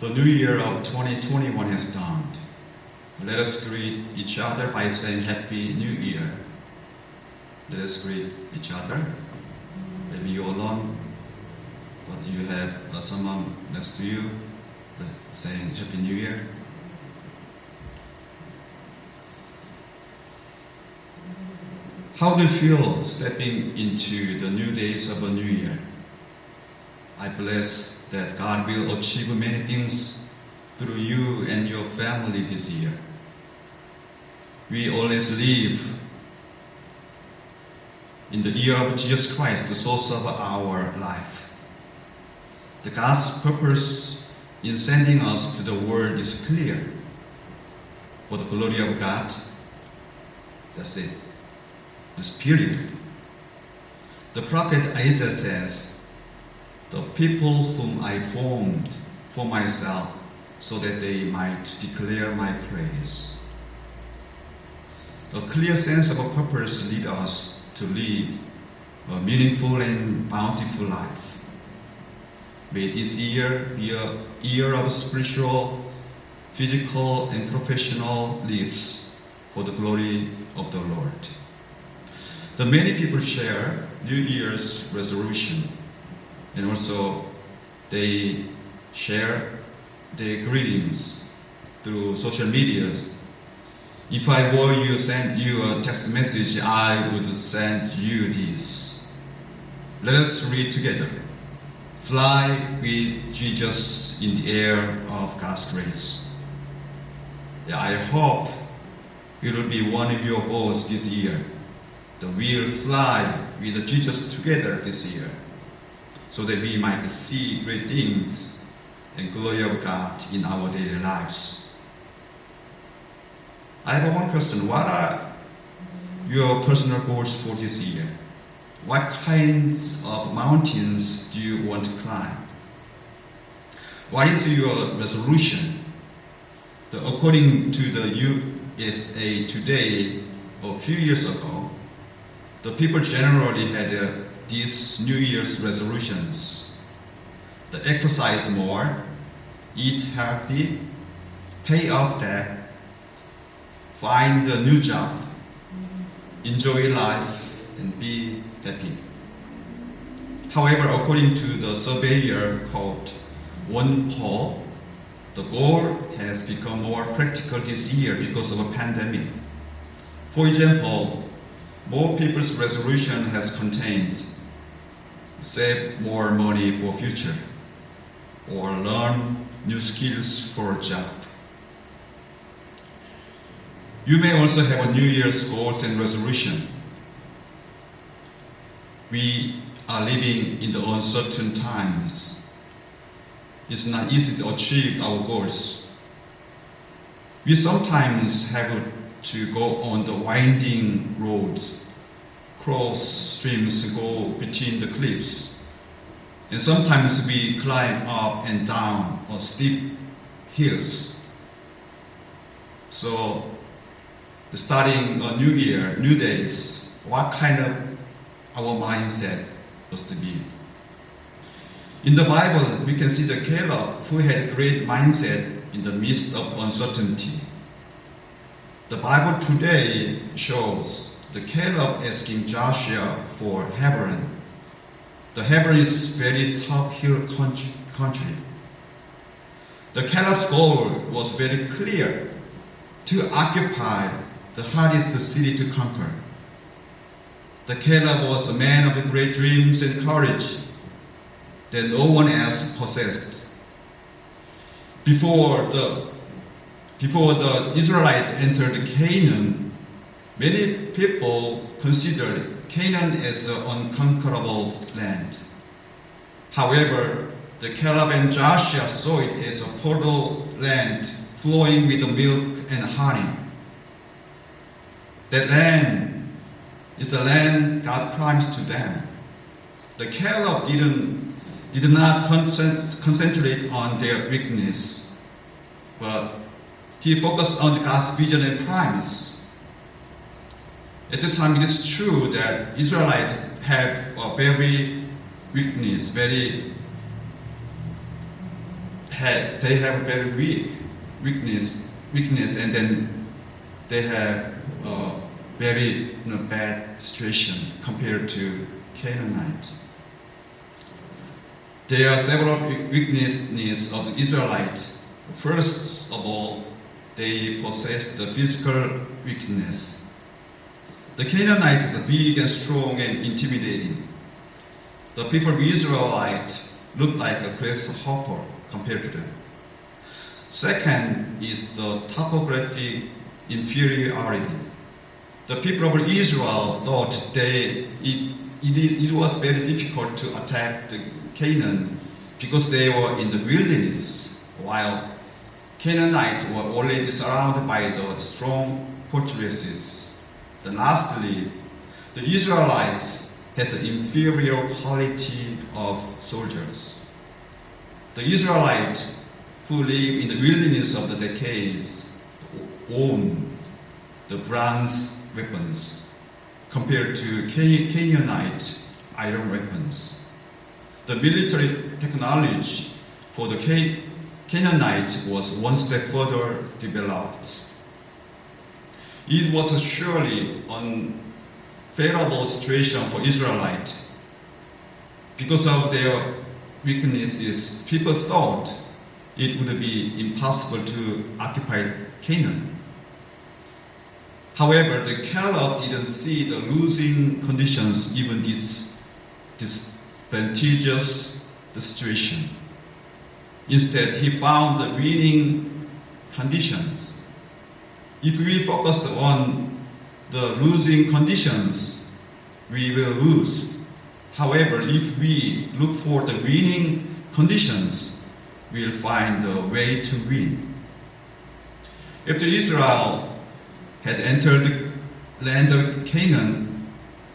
The new year of 2021 has dawned. Let us greet each other by saying Happy New Year. Let us greet each other. Maybe you're alone, but you have someone next to you saying Happy New Year. How do you feel stepping into the new days of a new year? I bless that God will achieve many things through you and your family this year. We always live in the year of Jesus Christ, the source of our life. The God's purpose in sending us to the world is clear. For the glory of God, that's it. This period. The prophet Isaiah says, "The people whom I formed for myself, so that they might declare my praise." A clear sense of a purpose leads us to live a meaningful and bountiful life. May this year be a year of spiritual, physical, and professional lives for the glory of the Lord. The many people share New Year's resolution, and also they share their greetings through social media. If I were you, send you a text message, I would send you this. Let us read together. Fly with Jesus in the air of God's grace. I hope it will be one of your goals this year, that we'll fly with Jesus together this year, so that we might see great things and glory of God in our daily lives. I have one question. What are your personal goals for this year? What kinds of mountains do you want to climb? What is your resolution? According to the USA Today, a few years ago, the people generally had these New Year's resolutions: to exercise more, eat healthy, pay off debt, find a new job, enjoy life, and be happy. However, according to the surveyor called Ron Paul, the goal has become more practical this year because of a pandemic. For example, more people's resolution has contained save more money for future, or learn new skills for a job. You may also have a New Year's goals and resolution. We are living in the uncertain times. It's not easy to achieve our goals. We sometimes have to go on the winding roads, cross streams, go between the cliffs, and sometimes we climb up and down or steep hills. So, starting a new year, new days, what kind of our mindset was to be? In the Bible, we can see the Caleb who had a great mindset in the midst of uncertainty. The Bible today shows the Caleb asking Joshua for Hebron. The Hebron is very top hill country. The Caleb's goal was very clear: to occupy the hardest city to conquer. The Caleb was a man of great dreams and courage that no one else possessed. Before the Israelites entered Canaan, many people considered Canaan as an unconquerable land. However, the Caleb and Joshua saw it as a fertile land flowing with milk and honey. That land is the land God promised to them. The Caleb did not concentrate on their weakness, but he focused on God's vision and promise. At the time, it is true that Israelites have a very weakness, very they have very weakness, and then they have a very bad situation compared to Canaanite. There are several weaknesses of the Israelites. First of all, they possess the physical weakness. The Canaanite is big and strong and intimidating. The people of Israel look like a grasshopper compared to them. Second is the topographic inferiority. The people of Israel thought it was very difficult to attack the Canaan because they were in the wilderness, while Canaanites were already surrounded by the strong fortresses. Then lastly, the Israelites has an inferior quality of soldiers. The Israelites who live in the wilderness of the decades own the bronze weapons compared to Canaanite iron weapons. The military technology for the Canaanite was one step further developed. It was surely an unfavorable situation for Israelites. Because of their weaknesses, people thought it would be impossible to occupy Canaan. However, the Caleb didn't see the losing conditions, even this disadvantageous situation. Instead, he found the winning conditions. If we focus on the losing conditions, we will lose. However, if we look for the winning conditions, we'll find the way to win. After Israel had entered the land of Canaan,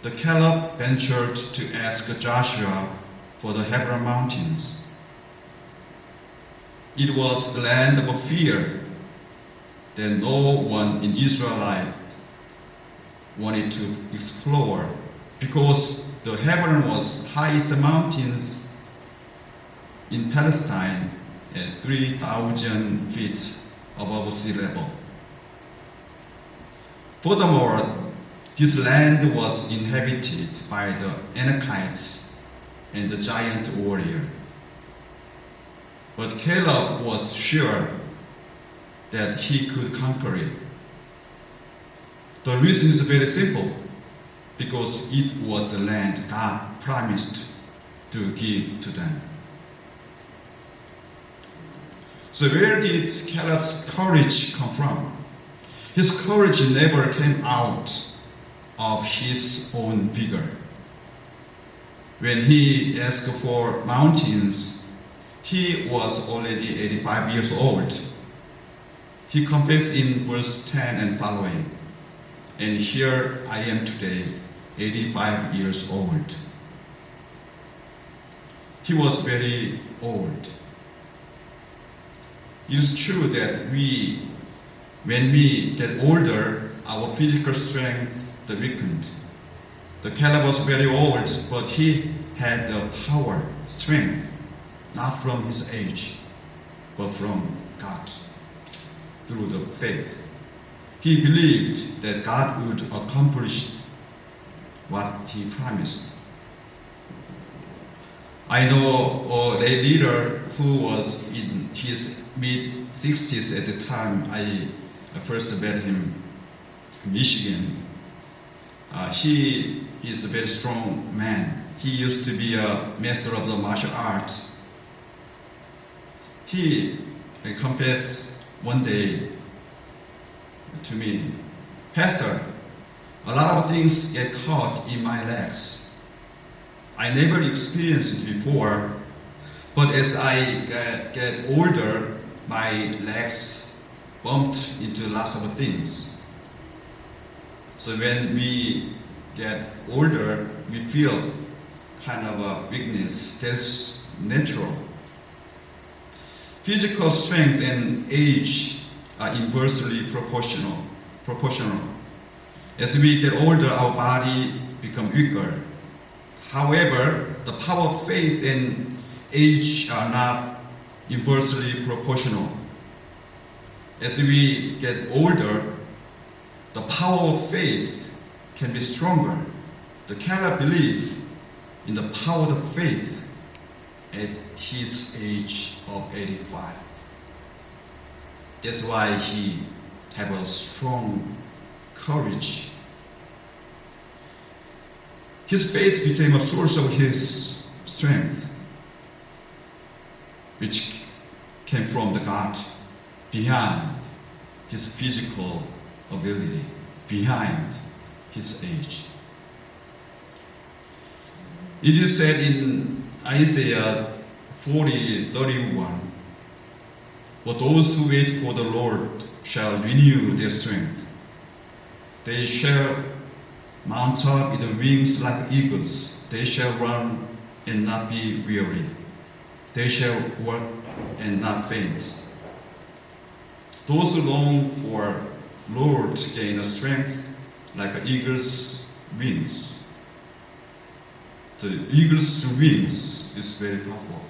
the Caleb ventured to ask Joshua for the Hebron Mountains. It was the land of fear that no one in Israel wanted to explore, because the Hebron was highest mountains in Palestine at 3,000 feet above sea level. Furthermore, this land was inhabited by the Anakites and the giant warrior. But Caleb was sure that he could conquer it. The reason is very simple, because it was the land God promised to give to them. So where did Caleb's courage come from? His courage never came out of his own vigor. When he asked for mountains, he was already 85 years old. He confessed in verse 10 and following, "And here I am today, 85 years old." He was very old. It is true that when we get older, our physical strength weakened. The Caleb was very old, but he had the power, strength, not from his age, but from God, through the faith. He believed that God would accomplish what he promised. I know a lay leader who was in his mid-60s at the time I first met him in Michigan. He is a very strong man. He used to be a master of the martial arts. He confessed one day to me, "Pastor, a lot of things get caught in my legs. I never experienced it before, but as I get older, my legs bumped into lots of things." So when we get older, we feel kind of a weakness. That's natural. Physical strength and age are inversely proportional. As we get older, our body becomes weaker. However, the power of faith and age are not inversely proportional. As we get older, the power of faith can be stronger. The Caleb believed in the power of faith at his age of 85. That's why he had a strong courage. His faith became a source of his strength, which came from the God behind his physical ability, behind his age. It is said in Isaiah 40:31, "But those who wait for the Lord shall renew their strength. They shall mount up with wings like eagles. They shall run and not be weary. They shall walk and not faint." Those who long for Lord gain a strength like an eagle's wings. The eagle's wings is very powerful.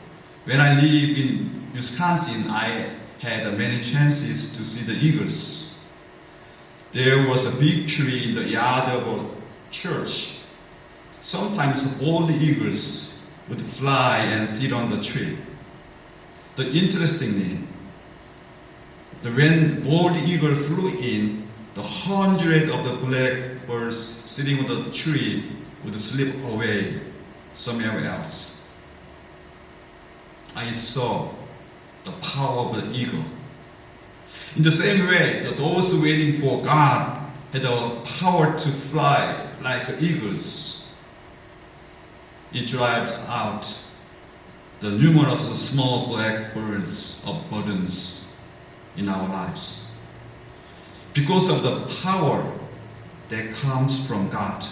When I live in Wisconsin, I had many chances to see the eagles. There was a big tree in the yard of a church. Sometimes all the eagles would fly and sit on the tree. Interestingly, when the bald eagle flew in, the hundred of the blackbirds sitting on the tree would slip away somewhere else. I saw the power of the eagle. In the same way, those waiting for God had the power to fly like eagles. It drives out the numerous small black birds of burdens in our lives. Because of the power that comes from God,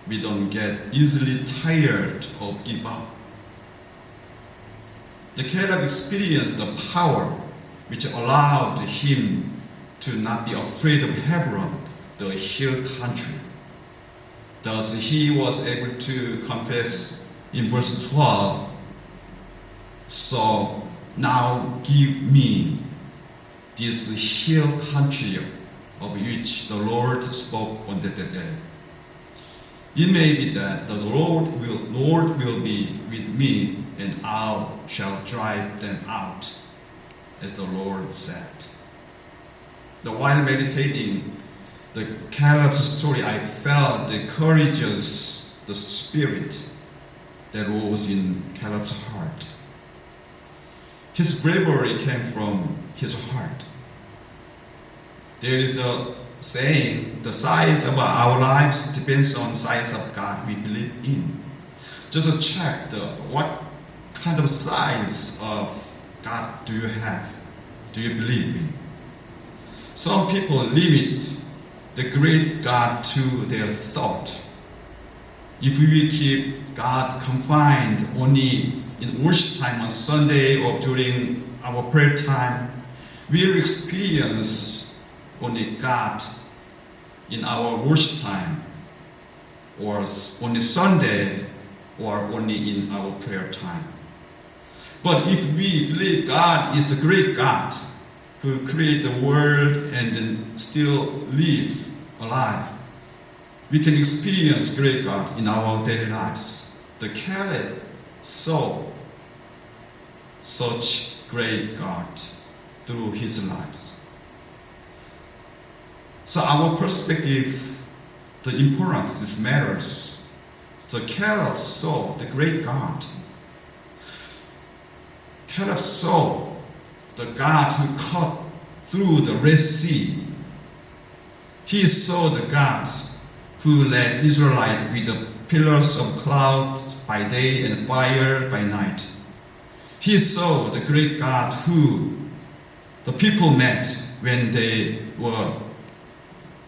we don't get easily tired or give up. The Caleb experienced the power which allowed him to not be afraid of Hebron, the hill country. Thus he was able to confess in verse 12, "So now give me this hill country of which the Lord spoke on that day. It may be that the Lord will be with me, and I shall drive them out, as the Lord said." While meditating the Caleb's story, I felt the courageous, the spirit that rose in Caleb's heart. His bravery came from his heart. There is a saying, the size of our lives depends on the size of God we believe in. Just check what kind of size of God do you have? Do you believe in? Some people limit the great God to their thought. If we keep God confined only in worship time on Sunday or during our prayer time, we'll experience only God in our worship time, or only Sunday, or only in our prayer time. But if we believe God is the great God who created the world and then still live alive, we can experience great God in our daily lives. The Caleb saw such great God through his lives. So our perspective, the importance, this matters. So Caleb saw the great God. Caleb saw the God who cut through the Red Sea. He saw the God who led Israelites with the pillars of cloud by day and fire by night. He saw the great God who the people met when they were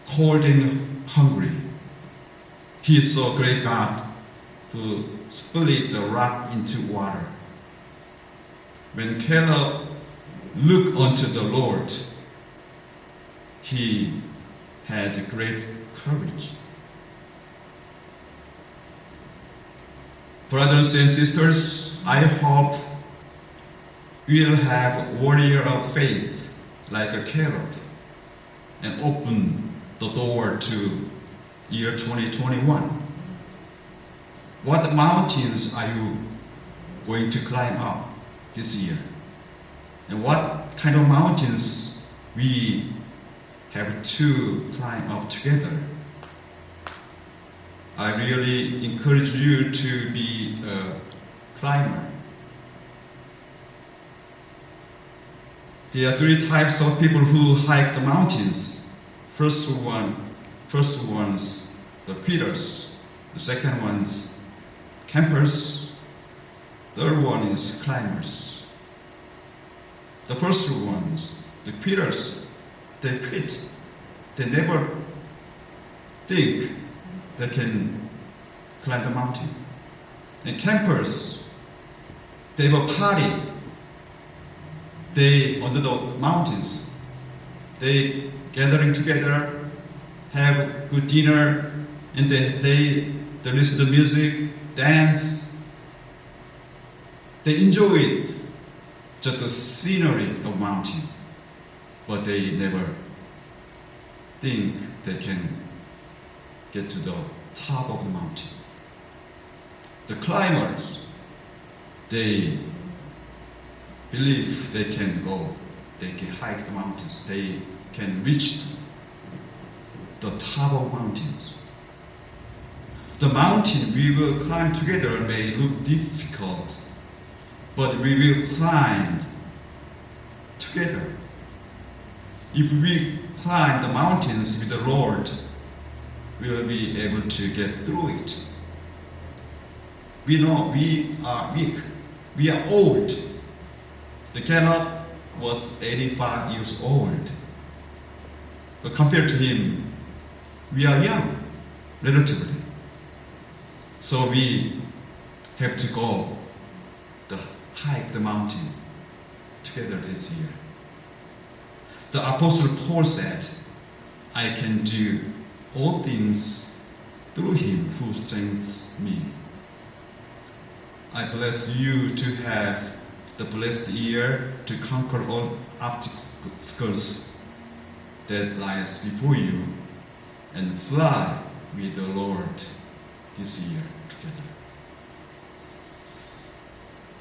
cold and hungry. He saw a great God who split the rock into water. When Caleb looked unto the Lord, he had great courage. Brothers and sisters, I hope will have a warrior of faith like a Caleb and open the door to year 2021. What mountains are you going to climb up this year? And what kind of mountains we have to climb up together? I really encourage you to be a climber. There are three types of people who hike the mountains. First one's the quitters. The second one's campers. Third one is climbers. The first ones, the quitters, they quit. They never think they can climb the mountain. And campers, they have a party. They, under the mountains, they gathering together, have good dinner, and they listen to music, dance. They enjoy it, just the scenery of mountain, but they never think they can get to the top of the mountain. The climbers, they believe they can go, they can hike the mountains, they can reach the top of mountains. The mountain we will climb together may look difficult, but we will climb together. If we climb the mountains with the Lord, we will be able to get through it. We know we are weak, we are old. The Caleb was 85 years old. But compared to him, we are young, relatively. So we have to go hike the mountain together this year. The Apostle Paul said, I can do all things through him who strengthens me. I bless you to have the blessed year to conquer all obstacles that lies before you and fly with the Lord this year together.